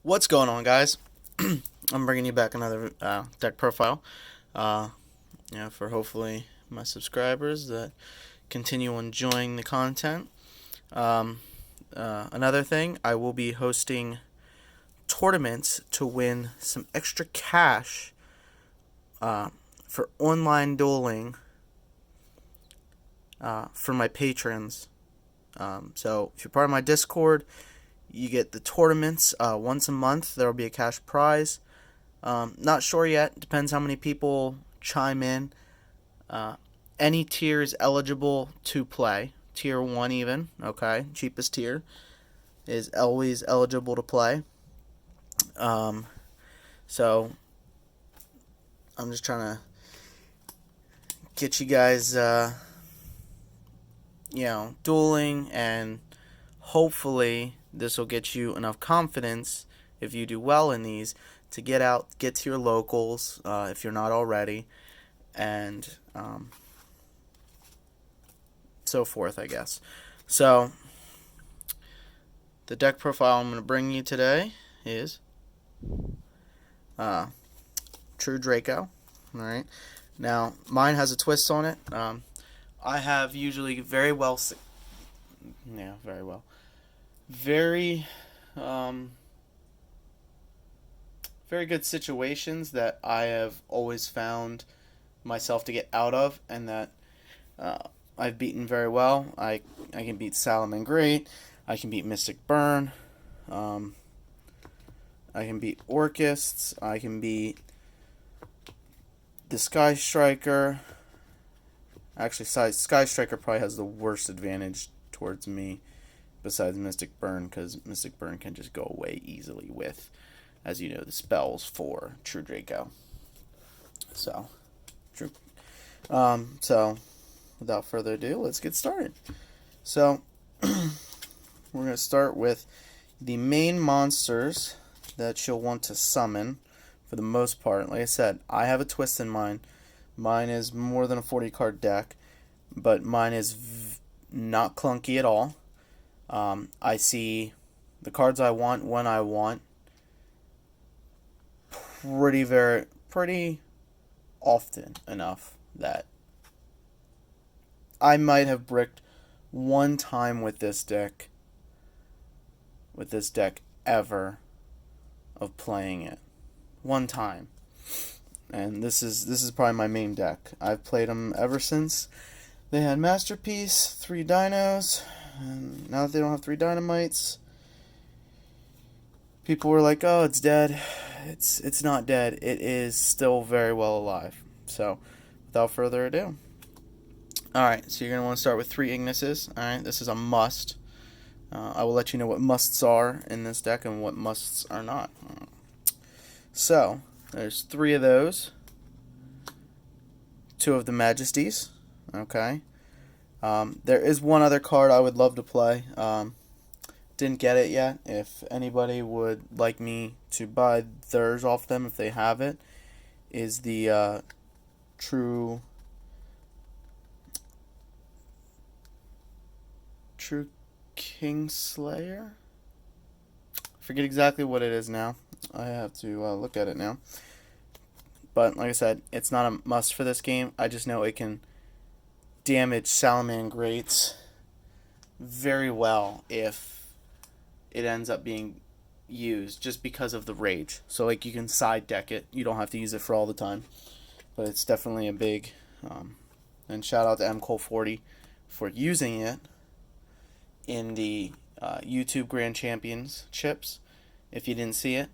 What's going on, guys? I'm bringing you back another deck profile. Uh, for hopefully my subscribers that continue enjoying the content. Um, Another thing, I will be hosting tournaments to win some extra cash for online dueling for my patrons. So if you're part of my Discord, you get the tournaments once a month. There will be a cash prize. Not sure yet. Depends how many people chime in. Any tier is eligible to play. Tier 1 even. Okay. Cheapest tier is always eligible to play. So I'm just trying to get you guys, dueling, and hopefully this will get you enough confidence if you do well in these to get out, get to your locals if you're not already, and so forth, I guess. So the deck profile I'm going to bring you today is True Draco. All right. Now mine has a twist on it. I have usually very well, very very good situations that I have always found myself to get out of, and that I've beaten very well. I can beat Salaman Great. I can beat Mystic Burn. I can beat Orcists. I can beat the Sky Striker. Actually, Sky Striker probably has the worst advantage towards me besides Mystic Burn, because Mystic Burn can just go away easily with, as you know, the spells for True Draco. So, True. So, without further ado, let's get started. So, we're going to start with the main monsters that you'll want to summon for the most part. Like I said, I have a twist in mind. Mine is more than a 40 card deck, but mine is not clunky at all. I see the cards I want when I want pretty often enough that I might have bricked one time with this deck ever of playing it. One time. And this is probably my main deck. I've played them ever since they had Masterpiece, 3 dinos, and now that they don't have 3 dynamites, people were like, "Oh, it's dead." It's not dead. It is still very well alive. So, without further ado. Alright, so you're going to want to start with 3 Ignises. Alright, this is a must. I will let you know what musts are in this deck and what musts are not. So, there's 3 of those. 2 of the Majesties. Okay. There is one other card I would love to play. Didn't get it yet. If anybody would like me to buy theirs off them if they have it, is the True Kingslayer? I forget exactly what it is now. I have to look at it now. But like I said, it's not a must for this game. I just know it can damage Salaman Greats very well if it ends up being used, just because of the rage. So like you can side deck it. You don't have to use it for all the time. But it's definitely a big and shout out to MCole40 for using it in the YouTube Grand Championships. If you didn't see it,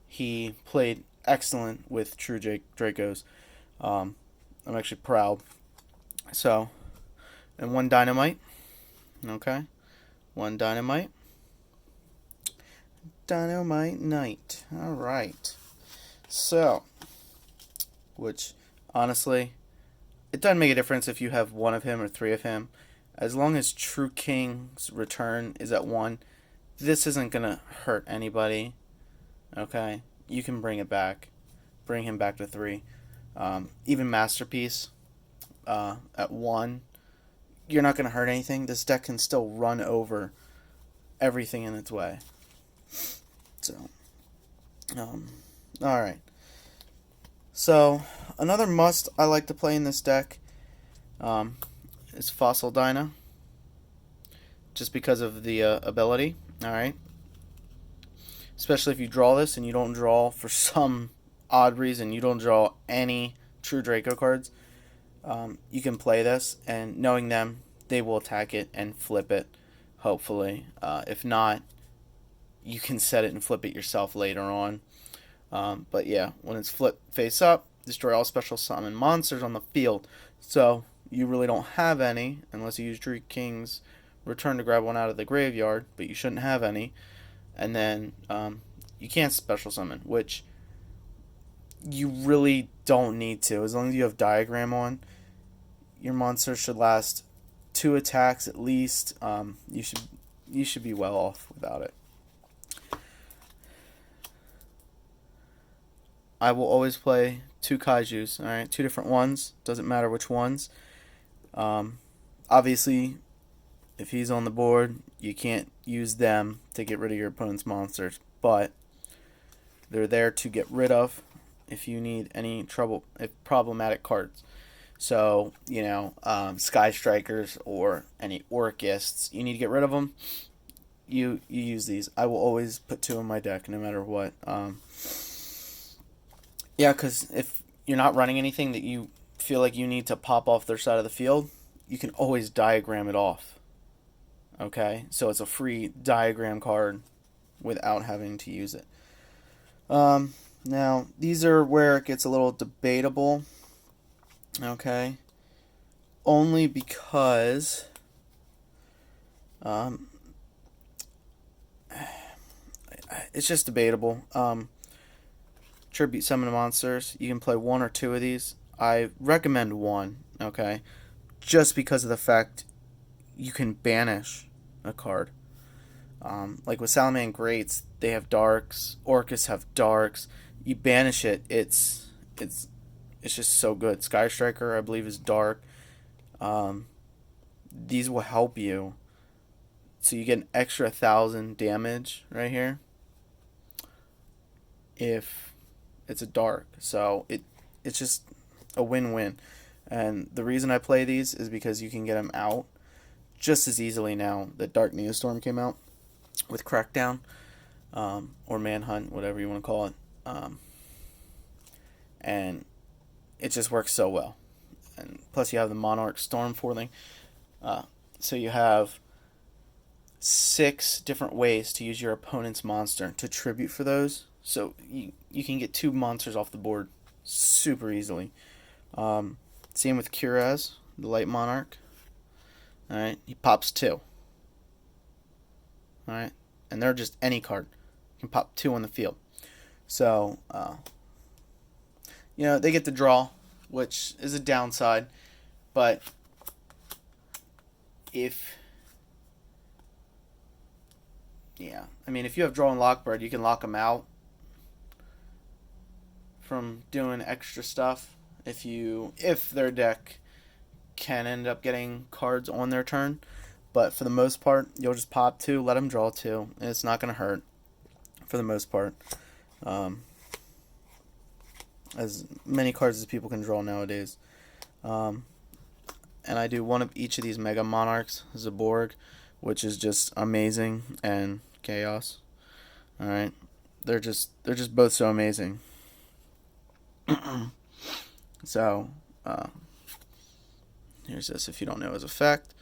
he played excellent with True Dracos. I'm actually proud. So, and 1 dynamite. Okay, 1 dynamite. Dynamite Knight. All right. So, which honestly, it doesn't make a difference if you have 1 of him or 3 of him. As long as True King's return is at 1, this isn't gonna hurt anybody. Okay, you can bring it back, bring him back to 3. Even Masterpiece at 1, you're not gonna hurt anything. This deck can still run over everything in its way. So, Um, all right. So another must I like to play in this deck um, is Fossil Dyna, just because of the ability. All right. Especially if you draw this and you don't draw for some odd reason, you don't draw any true Draco cards. You can play this, and knowing them, they will attack it and flip it. Hopefully, if not, you can set it and flip it yourself later on. But yeah, when it's flipped face up, destroy all special summon monsters on the field. So you really don't have any unless you use Dream King's return to grab one out of the graveyard, but you shouldn't have any. And then you can't special summon, which you really don't need to. As long as you have Diagram on, your monster should last 2 attacks at least. You should be well off without it. I will always play 2 kaijus. All right, 2 different ones. Doesn't matter which ones. Um, Obviously, if he's on the board, you can't use them to get rid of your opponent's monsters, but they're there to get rid of if you need any if problematic cards. So, Sky Strikers or any Orcists, you need to get rid of them. You use these. I will always put 2 in my deck, no matter what. Yeah, because if you're not running anything that you feel like you need to pop off their side of the field, you can always diagram it off. Okay, so it's a free diagram card without having to use it. Now, these are where it gets a little debatable. Okay, only because um, it's just debatable. Tribute summon monsters. You can play 1 or 2 of these. I recommend 1. Okay, just because of the fact you can banish a card. Like with Salaman Greats, they have darks. Orcus have darks. You banish it. It's just so good. Sky Striker, I believe, is dark. Um, these will help you. So you get an extra 1,000 damage right here if it's a dark. So it's just a win-win. And the reason I play these is because you can get them out just as easily now that Dark Neostorm came out with Crackdown, or Manhunt, whatever you want to call it. And it just works so well. And plus you have the Monarch Storm foiling. So you have 6 different ways to use your opponent's monster to tribute for those. So you can get 2 monsters off the board super easily. Same with Curaz, the Light Monarch. Alright, he pops 2. Alright, and they're just any card. You can pop 2 on the field. So, they get the draw, which is a downside. But if if you have draw and Lockbird, you can lock them out from doing extra stuff. If their deck can end up getting cards on their turn, but for the most part, you'll just pop 2, let them draw 2, and it's not going to hurt for the most part. As many cards as people can draw nowadays. And I do 1 of each of these Mega Monarchs, Zaborg, which is just amazing, and Chaos. All right, they're just both so amazing. So, here's this if you don't know his effect.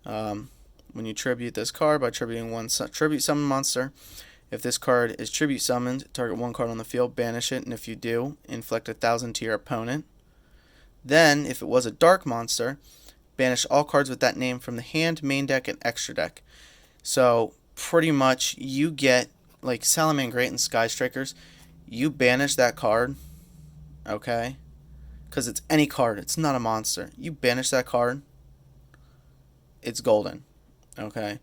When you tribute this card by tributing 1 tribute summon monster, if this card is tribute summoned, target 1 card on the field, banish it, and if you do, inflict 1,000 to your opponent. Then, if it was a dark monster, banish all cards with that name from the hand, main deck, and extra deck. So, pretty much, you get, like Salaman Great and Sky Strikers, you banish that card, okay? Because it's any card, it's not a monster. You banish that card, it's golden, okay?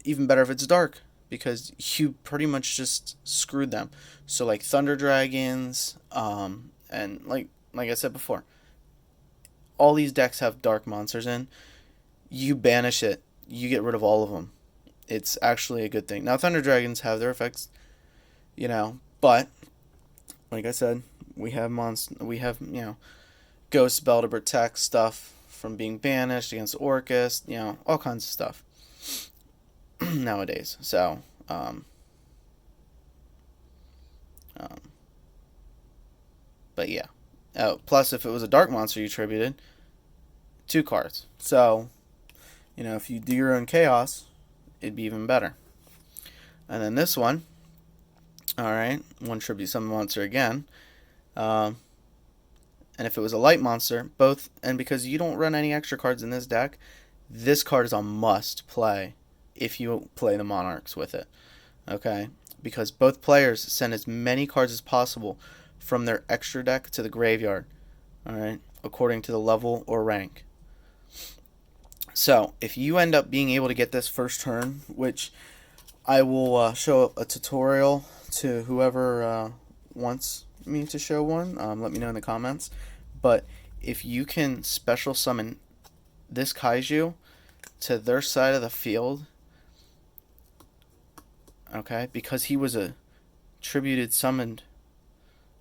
Even better if it's dark, because you pretty much just screwed them. So like Thunder Dragons, and like I said before, all these decks have dark monsters in. You banish it, you get rid of all of them. It's actually a good thing. Now Thunder Dragons have their effects. But like I said, we have Ghost Spell to protect stuff from being banished against Orcus, all kinds of stuff nowadays. So, um, but yeah. Plus, if it was a dark monster you tributed, 2 cards. So, if you do your own chaos, it'd be even better. And then this one, alright, 1 tribute summon monster again. And if it was a light monster, and because you don't run any extra cards in this deck, this card is a must play if you play the Monarchs with it. Okay? Because both players send as many cards as possible from their extra deck to the graveyard. Alright? According to the level or rank. So, if you end up being able to get this first turn, which I will show a tutorial to whoever wants me to show one, let me know in the comments. But if you can special summon this Kaiju to their side of the field, okay, because he was a tributed summoned,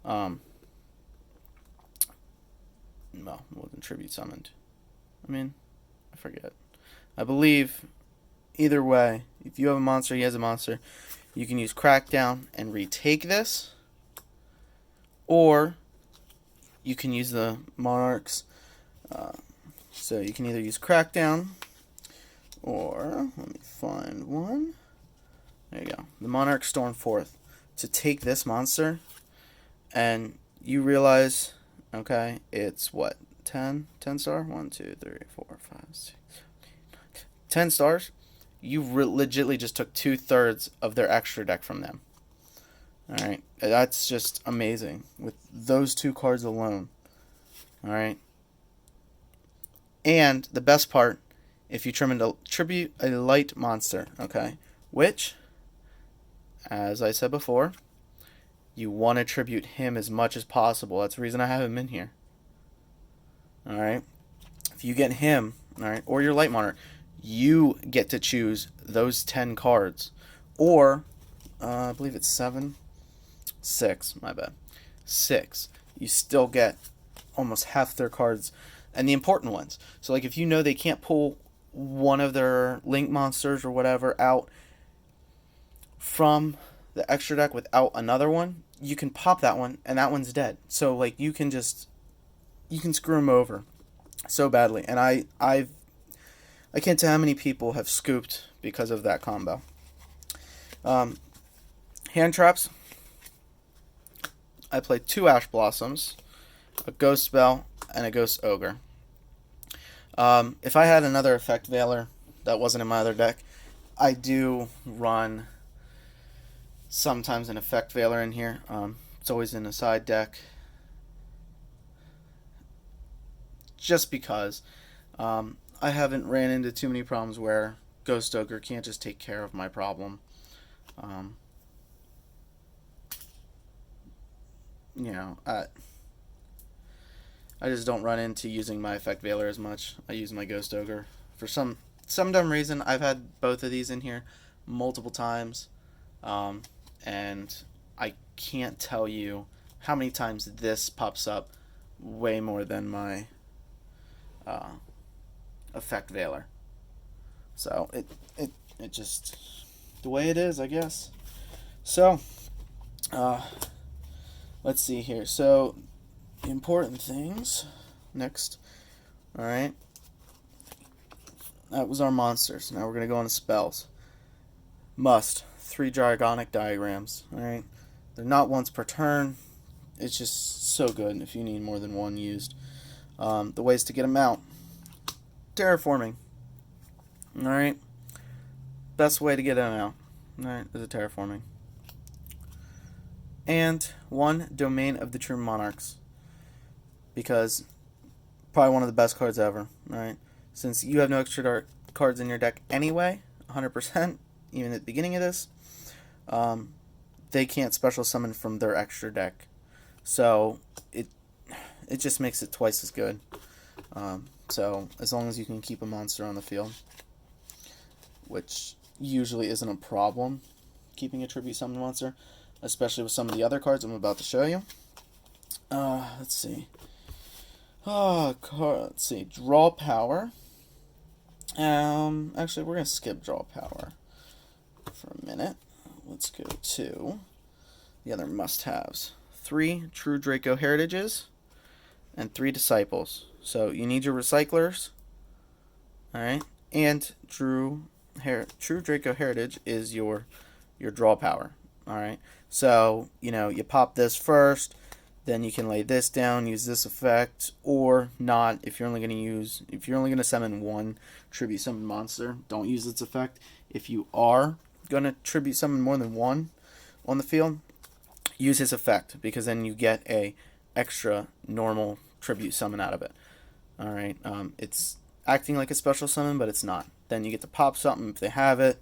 well, it wasn't tribute summoned. I forget. I believe, either way, if you have a monster, he has a monster, you can use Crackdown and retake this, or you can use the Monarchs. So you can either use Crackdown, or, let me find one. There you go. The Monarch Stormforth to take this monster, and you realize, okay, it's what? 10 star? 1, 2, 3, 4, 5, 6, 10 stars. You legitimately just took 2/3 of their extra deck from them. Alright, that's just amazing with those 2 cards alone. Alright. And the best part, if you tribute a light monster, okay, which, as I said before, you want to tribute him as much as possible. That's the reason I have him in here. Alright. If you get him, alright, or your light monarch, you get to choose those 10 cards. Or, I believe it's 7. 6, my bad. 6. You still get almost half their cards, and the important ones. So, like, if you know they can't pull one of their link monsters or whatever out from the extra deck without another one, you can pop that one, and that one's dead. So, like, you can screw them over so badly. And I can't tell how many people have scooped because of that combo. Hand traps. I played 2 Ash Blossoms, a Ghost Spell, and a Ghost Ogre. If I had another Effect Veiler that wasn't in my other deck, I do run sometimes an Effect Veiler in here. It's always in a side deck. Just because I haven't ran into too many problems where Ghost Ogre can't just take care of my problem. I just don't run into using my Effect Veiler as much. I use my Ghost Ogre. For some dumb reason, I've had both of these in here multiple times. And I can't tell you how many times this pops up way more than my Effect Veiler. So it just the way it is, I guess. So let's see here. So the important things next. All right. That was our monsters. Now we're gonna go on to spells. Must 3 Dragonic Diagrams. All right. They're not once per turn. It's just so good if you need more than one used. The ways to get them out. Terraforming. Alright. Best way to get them out. Alright, is a terraforming. And 1 Domain of the True Monarchs. Because probably one of the best cards ever. Alright. Since you have no extra cards in your deck anyway, 100%, even at the beginning of this, they can't special summon from their extra deck. So it just makes it twice as good. So as long as you can keep a monster on the field, which usually isn't a problem, keeping a tribute summon monster. especially with some of the other cards I'm about to show you. Let's see. Let's see. Draw power. Actually, we're gonna skip draw power for a minute. Let's go to the other must-haves. 3 true Draco heritages and 3 disciples. So you need your recyclers. Alright. And true Draco heritage is your draw power. Alright. So, you pop this first, then you can lay this down, use this effect, or not. If you're only gonna summon one tribute summon monster, don't use its effect. If you are gonna tribute summon more than one on the field, use his effect, because then you get a extra normal tribute summon out of it. Alright, it's acting like a special summon, but it's not. Then you get to pop something if they have it,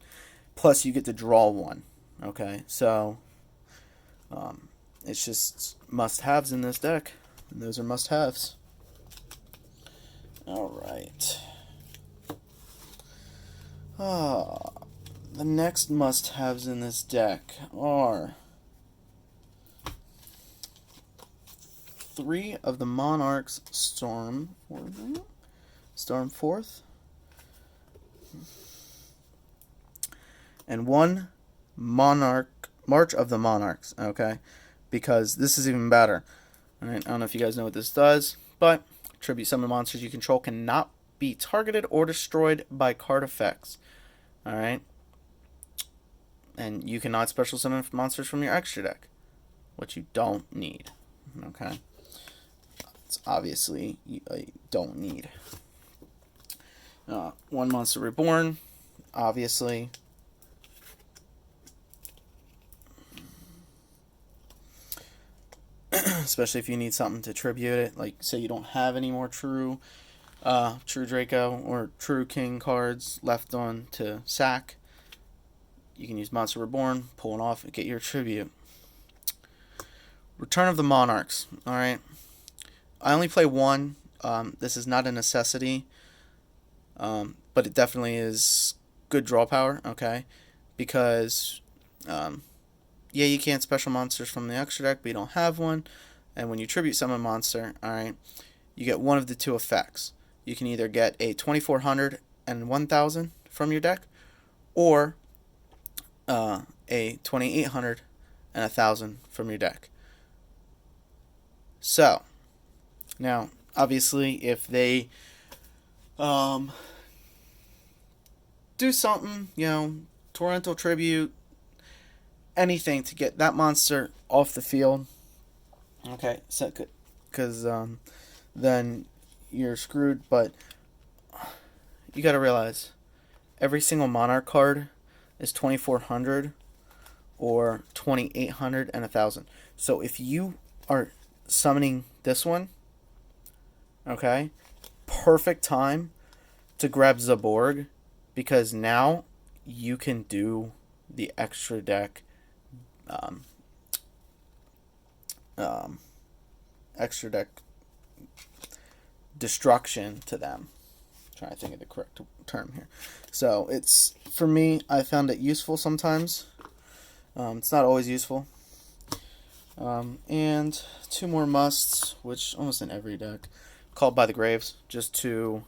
plus you get to draw one. Okay, so it's just must-haves in this deck, and those are must-haves. Alright. The next must-haves in this deck are 3 of the Monarch's Stormforth, and 1 March of the Monarchs, okay? Because this is even better. Alright, I don't know if you guys know what this does, but tribute summon monsters you control cannot be targeted or destroyed by card effects. Alright? And you cannot special summon monsters from your extra deck, which you don't need. Okay? It's obviously you don't need. 1 Monster Reborn, obviously. Especially if you need something to tribute it, like say you don't have any more true Draco or true King cards left on to sack, you can use Monster Reborn, pull it off, and get your tribute. Return of the Monarchs. Alright. I only play 1. This is not a necessity, but it definitely is good draw power, okay? Because, yeah, you can't special monsters from the extra deck, but you don't have one. And when you tribute summon a monster, alright, you get one of the 2 effects. You can either get a 2400 and 1000 from your deck, or a 2800 and 1000 from your deck. So, now, obviously, if they do something, torrential tribute, anything to get that monster off the field, okay, so because then you're screwed. But you got to realize every single Monarch card is 2400 or 2800 and 1000. So if you are summoning this one, okay, perfect time to grab Zaborg, because now you can do the extra deck destruction to them. I'm trying to think of the correct term here. So it's, for me, I found it useful sometimes. It's not always useful. And 2 more musts, which almost in every deck, Called by the Graves, just to,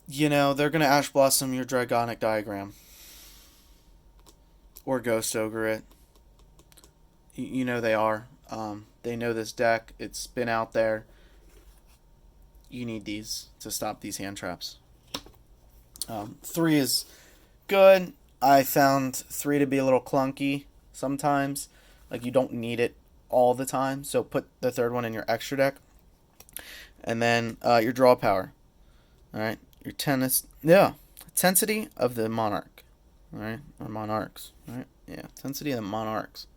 they're going to Ash Blossom your Dragonic Diagram. Or Ghost Ogre it. They are. They know this deck. It's been out there. You need these to stop these hand traps. 3 is good. I found 3 to be a little clunky sometimes. Like, you don't need it all the time. So put the 3rd one in your extra deck. And then your draw power. Alright. Your Tensity of the Monarch. Alright. Or Monarchs. Alright. Yeah. Tensity of the Monarchs.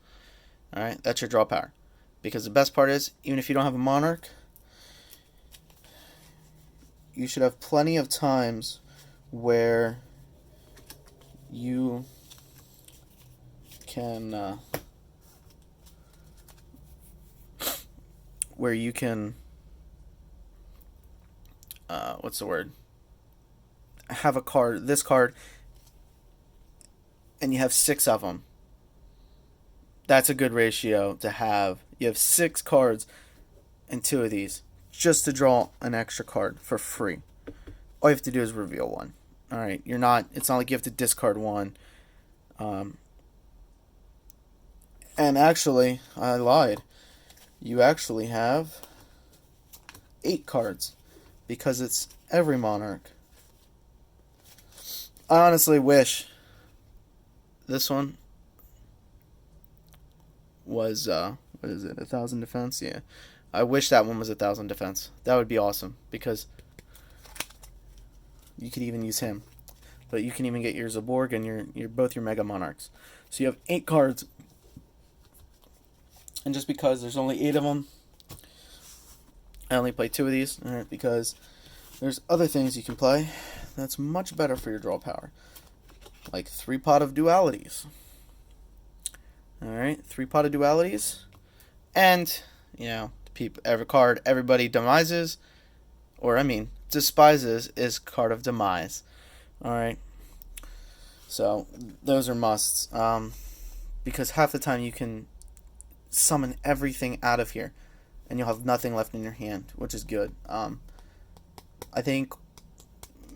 Alright. That's your draw power. Because the best part is, even if you don't have a Monarch, you should have plenty of times where you can what's the word? Have a card, this card, and you have 6 of them. That's a good ratio to have. You have 6 cards and 2 of these just to draw an extra card for free. All you have to do is reveal one. All right, you're not. It's not like you have to discard one. And actually, I lied. You actually have 8 cards because it's every monarch. I honestly wish this one was what is it, 1,000 defense? Yeah, I wish that one was 1,000 defense. That would be awesome because you could even use him, but you can even get your Zaborg and your both your Mega Monarchs. So you have 8 cards, and just because there's only 8 of them, I only play 2 of these. All right, because there's other things you can play that's much better for your draw power, like 3 Pot of Dualities. All right, 3 Pot of Dualities, and every card everybody demises, or I mean despises, is Card of Demise. All right, so those are musts, because half the time you can summon everything out of here, and you'll have nothing left in your hand, which is good. I think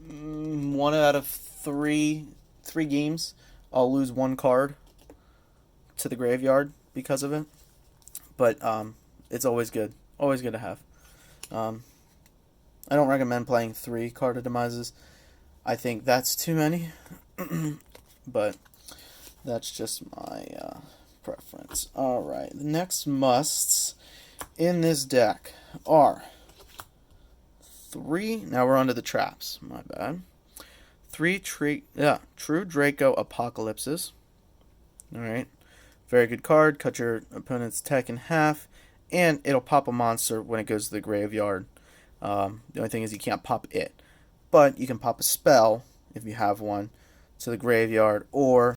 1 out of 3 games, I'll lose 1 card to the graveyard because of it. But it's always good to have. I don't recommend playing 3 Card of Demises. I think that's too many, but that's just my preference. All right, the next musts in this deck are 3. Now we're on to the traps. My bad. 3 True Draco Apocalypses. All right, very good card. Cut your opponent's tech in half, and it'll pop a monster when it goes to the graveyard. The only thing is you can't pop it, but you can pop a spell if you have one to the graveyard, or